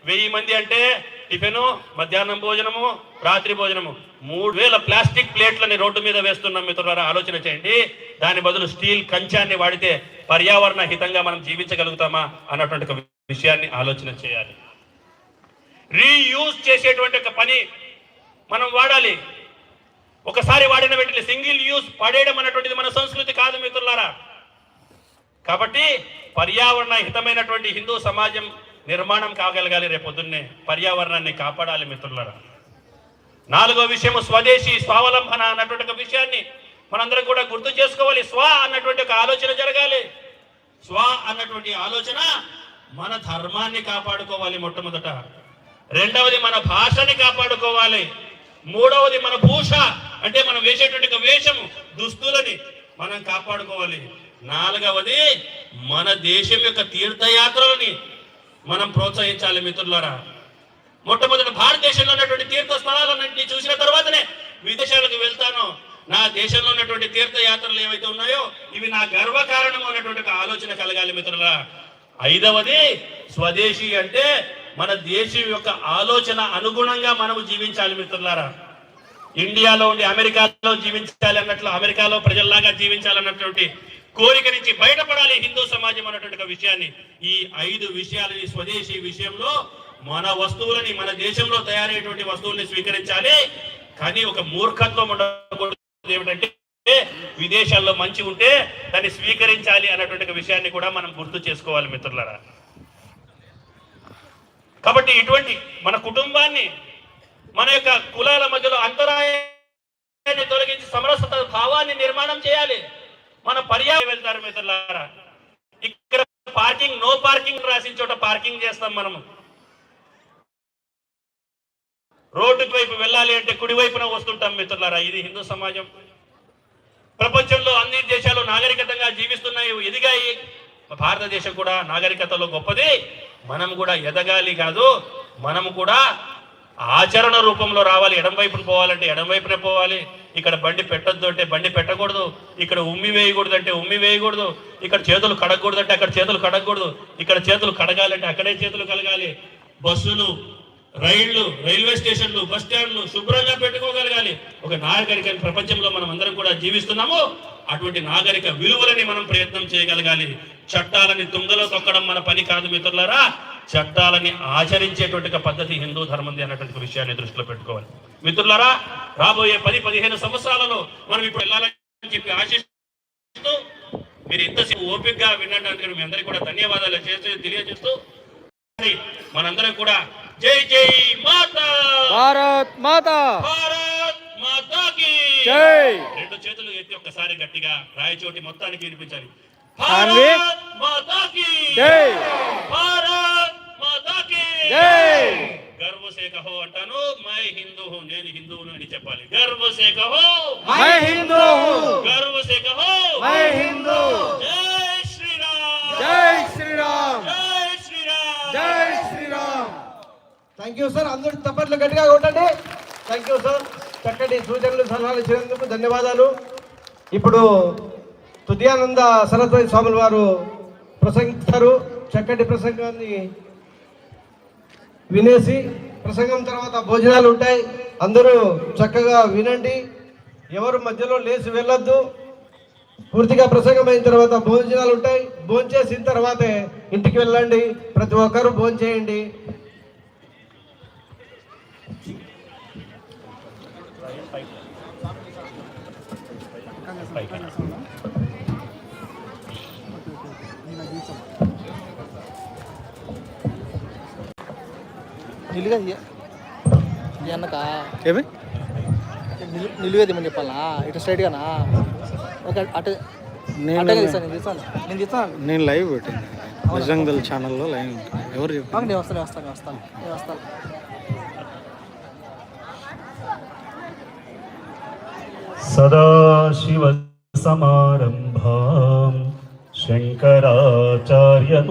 1000 మంది అంటే టిఫిను, మధ్యాహ్నం భోజనము, రాత్రి భోజనము. 3000 ప్లాస్టిక్ ప్లేట్లని రోడ్డు మీద వేస్తున్నాం మిత్రులారా. ఆలోచన చేయండి. దాని బదులు స్టీల్ కంచాన్ని వాడితే పర్యావరణ హితంగా మనం జీవించగలుగుతామా అన్నటువంటి విషయాన్ని ఆలోచన చేయాలి. రీయూజ్ చేసేటువంటి ఒక పని మనం వాడాలి. ఒకసారి వాడిన వెంటనే సింగిల్ యూజ్ పడేయడం అన్నటువంటిది మన సంస్కృతి కాదు మిత్రులారా. కాబట్టి పర్యావరణ హితమైనటువంటి హిందూ సమాజం నిర్మాణం కాగలగాలి. రేపొద్దున్నే పర్యావరణాన్ని కాపాడాలి మిత్రులారా. 4వ విషయము స్వదేశీ స్వావలంబన అన్నటువంటి ఒక విషయాన్ని మనందరం కూడా గుర్తు చేసుకోవాలి. స్వ అన్నటువంటి ఒక ఆలోచన జరగాలి. స్వ అన్నటువంటి ఆలోచన మన ధర్మాన్ని కాపాడుకోవాలి మొట్టమొదట. 2వది మన భాషని కాపాడుకోవాలి. 3వది మన భూష అంటే మనం వేసేటువంటి వేషము, దుస్తులని మనం కాపాడుకోవాలి. 4వది మన దేశం యొక్క తీర్థయాత్రలని మనం ప్రోత్సహించాలి మిత్రులారా. మొట్టమొదటి భారతదేశంలో ఉన్నటువంటి తీర్థ స్థలాలన్నింటినీ చూసిన తర్వాతనే విదేశాలకు వెళ్తాను. నా దేశంలో ఉన్నటువంటి తీర్థయాత్రలు ఏవైతే ఉన్నాయో ఇవి నా గర్వకారణం అన్నటువంటి ఆలోచన కలగాలి మిత్రులారా. 5వది స్వదేశీ అంటే మన దేశం యొక్క ఆలోచన అనుగుణంగా మనము జీవించాలి మిత్రులారా. ఇండియాలో ఉండి అమెరికాలో జీవించాలి అన్నట్లు అమెరికాలో ప్రజల్లాగా జీవించాలన్నటువంటి కోరిక నుంచి బయటపడాలి హిందూ సమాజం అన్నటువంటి విషయాన్ని. ఈ 5 విషయాలని స్వదేశీ విషయంలో మన వస్తువులని, మన దేశంలో తయారయ్యేటువంటి వస్తువుల్ని స్వీకరించాలి. కానీ ఒక మూర్ఖత్వం ఉండకూడదు. ఏమిటంటే విదేశాల్లో మంచి ఉంటే దాన్ని స్వీకరించాలి అన్నటువంటి విషయాన్ని కూడా మనం గుర్తు చేసుకోవాలి మిత్రులారా. కాబట్టి ఇటువంటి మన కుటుంబాన్ని, మన యొక్క కులాల మధ్యలో అంతరాయాన్ని తొలగించి సమరసత భావాన్ని నిర్మాణం చేయాలి. మన పర్యావరణ వెళ్తారు మిత్రులారా. ఇక్కడ పార్కింగ్, నో పార్కింగ్ రాసిన చోట పార్కింగ్ చేస్తాం మనము. రోడ్డు వైపు వెళ్ళాలి అంటే కుడివైపున వస్తుంటాం మిత్రులారా. ఇది హిందూ సమాజం. ప్రపంచంలో అన్ని దేశాలు నాగరికతంగా జీవిస్తున్నాయి, ఎదిగాయి. భారతదేశం కూడా నాగరికతలో గొప్పది. మనం కూడా ఎదగాలి కాదు, మనము కూడా ఆచరణ రూపంలో రావాలి. ఎడం వైపున పోవాలంటే ఎడం వైపునే పోవాలి. ఇక్కడ బండి పెట్టొద్దు అంటే బండి పెట్టకూడదు. ఇక్కడ ఉమ్మి వేయకూడదు అంటే ఉమ్మి వేయకూడదు. ఇక్కడ చేతులు కడగకూడదు అంటే అక్కడ చేతులు కడగకూడదు. ఇక్కడ చేతులు కడగాలంటే అక్కడే చేతులు కలగాలి. బస్సులు, రైళ్లు, రైల్వే స్టేషన్లు, బస్ స్టాండ్లు శుభ్రంగా పెట్టుకోగలగాలి. ఒక నాగరిక ప్రపంచంలో మనం అందరం కూడా జీవిస్తున్నాము. అటువంటి నాగరిక విలువలని మనం ప్రయత్నం చేయగలగాలి. చట్టాలని తుంగలో తొక్కడం మన పని కాదు మిత్రులారా. చట్టాలని ఆచరించేటువంటి పద్ధతి హిందూ ధర్మంది అన్నటువంటి విషయాన్ని దృష్టిలో పెట్టుకోవాలి మిత్రులారా. రాబోయే 10-15 సంవత్సరాలలో మనం ఇప్పుడు వెళ్ళాలని చెప్పి ఆశిస్తూ మీరు ఇంతసేపు ఓపికగా వినడానికి మీ అందరికీ కూడా ధన్యవాదాలు తెలియజేస్తూ మనందరం కూడా జై జై మాతా, భారత్ మాతా, భారత్ మాతాకి జై. 2 చేతులు ఎత్తి ఒక్కసారి గట్టిగా రాయచోటి మొత్తానికి వినిపించాలి. భారత్ మాతాకి జై, భారత్ మాతాకి జై. గర్వ సే కహో అంటాను, మై హిందూ హూ, నేను హిందువును అని చెప్పాలి. గర్వ సే కహో మై హిందూ హూ, గర్వ సే కహో మై హిందూ. జై శ్రీరామ్, జై శ్రీరామ్, జై శ్రీరామ్, జై శ్రీరామ్. Thank you sir. అందరూ తప్పట్లు గట్టిగా కొట్టండి. Thank you sir. చక్కటి సూచనలు, సలహాలు ఇచ్చినందుకు ధన్యవాదాలు. ఇప్పుడు తుదియానంద సరస్వతి స్వాముల వారు ప్రసంగిస్తారు. చక్కటి ప్రసంగాన్ని వినేసి ప్రసంగం తర్వాత భోజనాలు ఉంటాయి. అందరూ చక్కగా వినండి. ఎవరు మధ్యలో లేచి వెళ్ళొద్దు. పూర్తిగా ప్రసంగం అయిన తర్వాత భోజనాలు ఉంటాయి. భోంచేసిన తర్వాతే ఇంటికి వెళ్ళండి. ప్రతి ఒక్కరూ భోంచేయండి. ఏమి నిలువేదేమని చెప్పాలా? ఇటు స్ట్రైట్గానా? ఓకే. అటు నేను లైవ్ పెట్టాను నిజంగల్ ఛానల్లో లైవ్ ఉంటుంది. ఎవరు చెప్పారు? నేను వస్తాను. సదాశివ సమారంభాం శంకరాచార్య